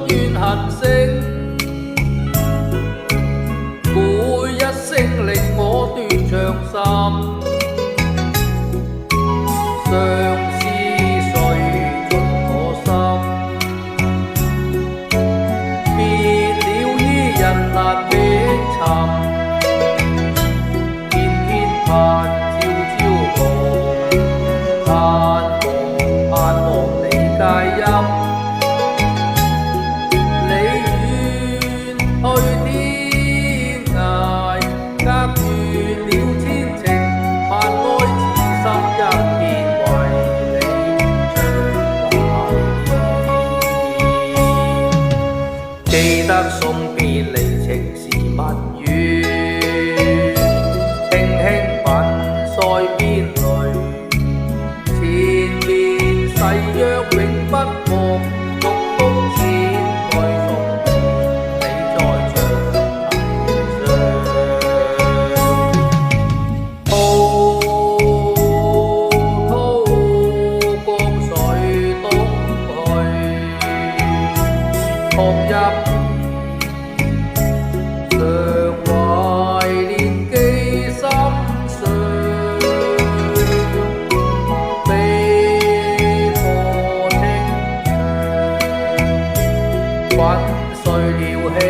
怨恨聲，每一聲令我斷腸心。相思碎盡我心，別了伊人難覓尋，偏偏盼朝朝暮，盼望你佳音。去天涯，隔絕了千程，萬愛痴心一片，為你長懷。記得送別離情時蜜語，輕輕吻腮邊淚，纏綿誓約永不忘，逐風淺愛送。學入常懷念記心上，悲歌輕唱，粉碎了希